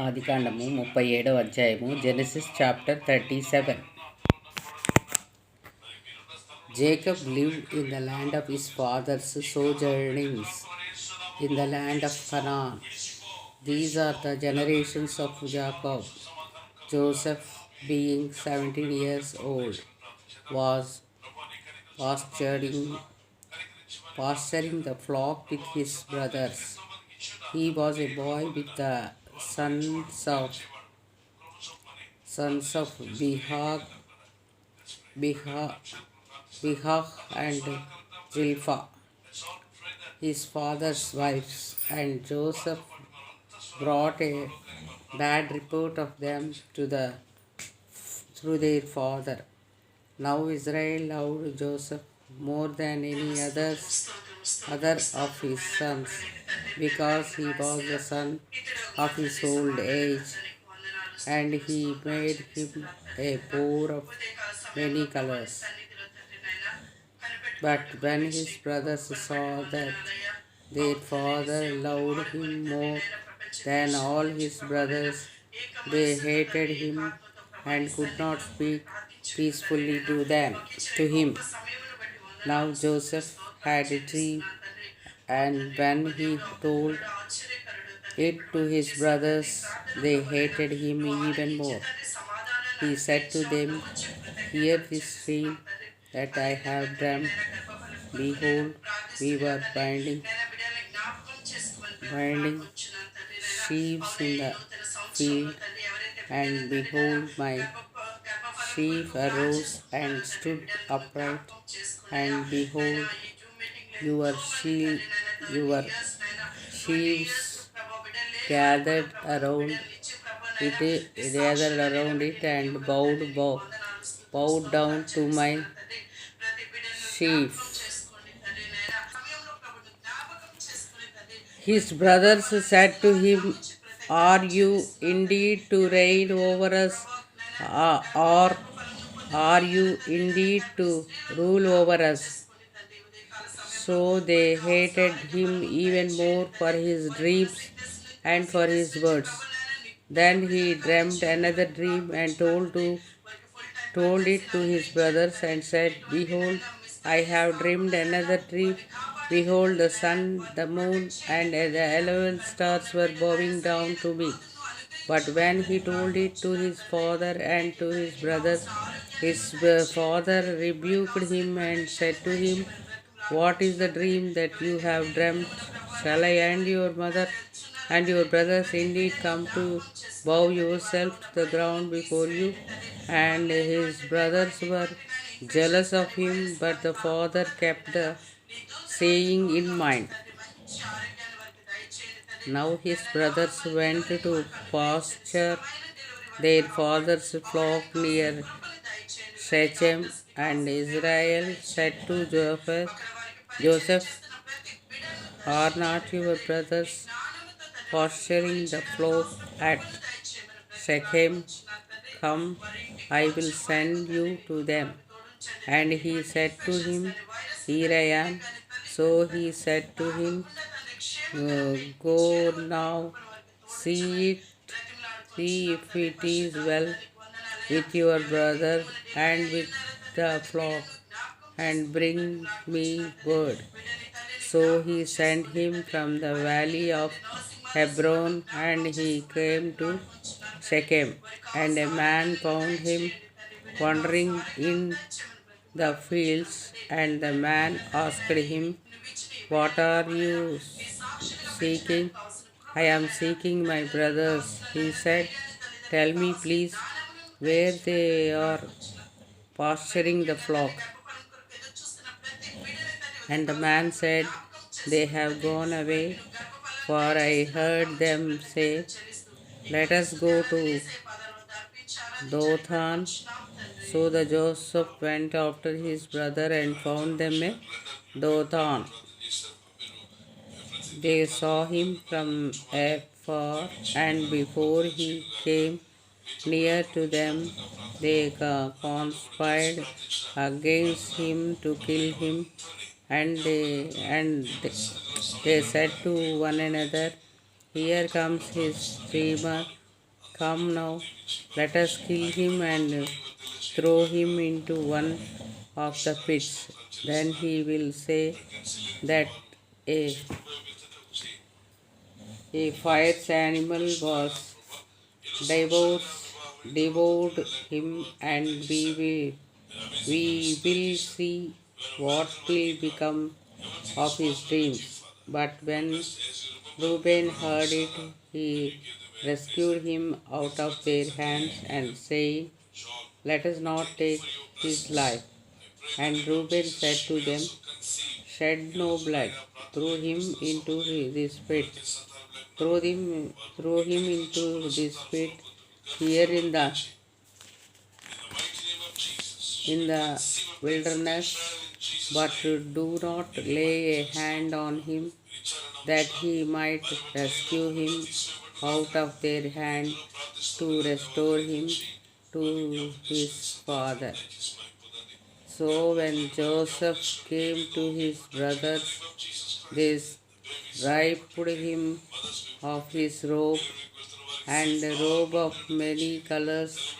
ఆదికాండము 37వ అధ్యాయము. Genesis chapter 37. Jacob lived in the land of his father's sojournings in the land of Canaan. These are the generations of Jacob. Joseph, being 17 years old, was pasturing the flock with his brothers. He was a boy with the sons of Bihah and Zilpah, his father's wives, and Joseph brought a bad report of them through their father. Now Israel loved Joseph more than any other of his sons, because he was the son of his old age, and he made him a boar of many colors. But when his brothers saw that their father loved him more than all his brothers, they hated him and could not speak peacefully to him. Now Joseph had a dream, and when he told it to his brothers, they hated him even more. He said to them, "Hear this dream that I have dreamt. Behold, we were binding sheaves in the field, and behold, my sheaf arose and stood upright, and behold, your sheaves gathered around it and bowed down to my sheaf." His brothers said to him, "Are you indeed to reign over us, or are you indeed to rule over us?" So they hated him even more for his dreams and for his words. Then he dreamed another dream and told it to his brothers and said, "Behold, I have dreamed another dream. Behold, the sun, the moon, and the 11 stars were bowing down to me." But when he told it to his father and to his brothers, his father rebuked him and said to him, "What is the dream that you have dreamt? Shall I and your mother and your brothers indeed come to bow yourself to the ground before you?" And his brothers were jealous of him, but the father kept the saying in mind. Now his brothers went to pasture their father's flock near Shechem, and Israel said to Joseph, "Are not your brothers pasturing the flock at Shechem? Come, I will send you to them." And he said to him, "Here I am." So he said to him, "Go now, see if it is well with your brother and with the flock, and bring me word." So he sent him from the valley of Hebron, and he came to Shechem, and a man found him wandering in the fields, and the man asked him, "What are you seeking?" "I am seeking my brothers," he said. "Tell me, please, where they are pasturing the flock." And the man said, "They have gone away, for I heard them say, 'Let us go to Dothan.'" So the Joseph went after his brother and found them at Dothan. They saw him from afar, and before he came near to them, they conspired against him to kill him. And they said to one another, "Here comes his dreamer Come now, let us kill him and throw him into one of the pits. Then he will say that a, a fierce animal was devoured, devoured him, and we will see what will become of his dreams. But when Reuben heard it, he rescued him out of their hands and saying, let us not take his life. And Reuben said to them, shed no blood, throw him into this pit. Throw him into this pit here in the wilderness, but do not lay a hand on him, that he might rescue him out of their hand to restore him to his father. So when Joseph came to his brothers, they stripped him of his robe and a robe of many colors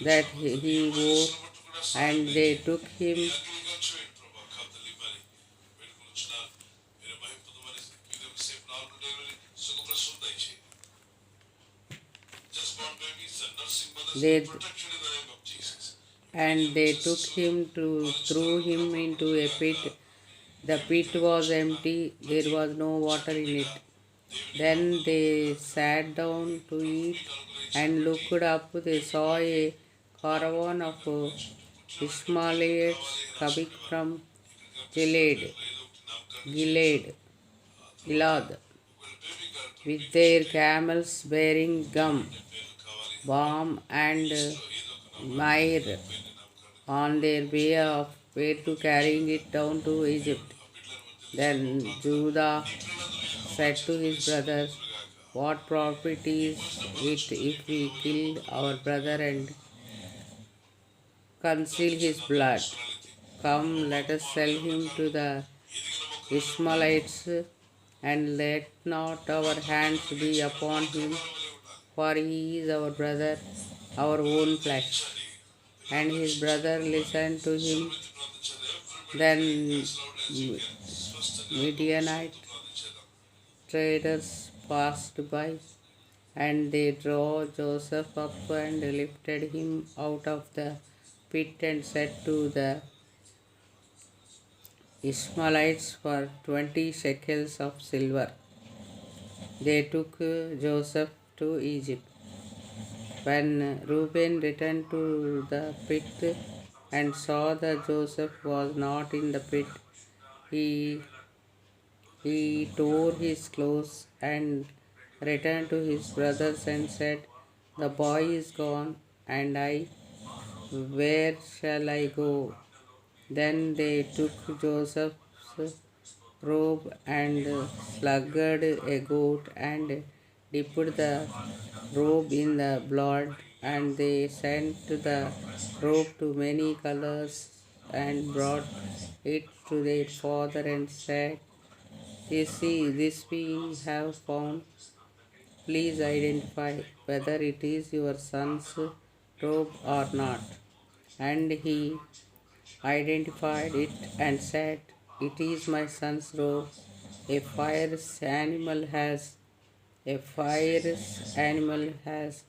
that he wore, and they took him they they took him to threw him into a pit. The pit was empty, there was no water in it. Then they sat down to eat, and looked up, they saw a caravan of Ishmaelites coming from Gilead, Gilead, Gilad, with their camels bearing gum, balm, and myrrh on their way to carrying it down to Egypt. Then Judah said to his brothers, what profit is it if we kill our brother and conceal his blood? Come, let us sell him to the Ishmaelites, and let not our hands be upon him, for he is our brother, our own flesh. And his brother listened to him. Then Midianite traders passed by, and they drew Joseph up and lifted him out of the pit and said to the Ishmaelites for 20 shekels of silver. They took Joseph to Egypt. When Reuben returned to the pit and saw that Joseph was not in the pit, he tore his clothes and returned to his brothers and said, the boy is gone, and I, where shall I go? Then they took Joseph's robe and slaughtered a goat and dipped the robe in the blood, and they sent the robe to many colors and brought it to their father and said, this we have found. Please identify whether it is your son's robe or not. And he identified it and said, it is my son's robe. A fierce animal has a fierce animal has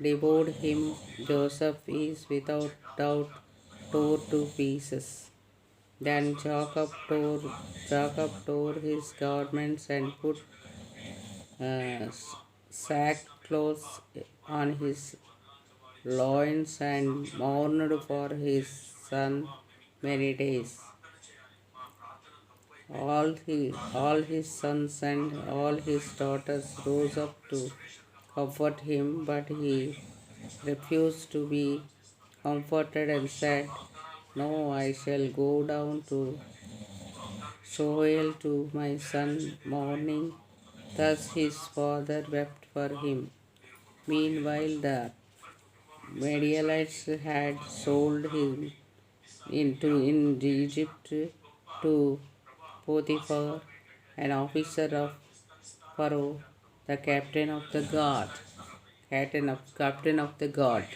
devoured him. Joseph is without doubt tore to pieces. Then Jacob tore his garments and put sackcloth on his loins and mourned for his son many days. All his sons and all his daughters rose up to comfort him, but he refused to be comforted and said, no, I shall go down to Sheol to my son mourning. Thus his father wept for him. Meanwhile, the Midianites had sold him in Egypt to Potiphar, an officer of Pharaoh, the captain of the guard. captain of the guard.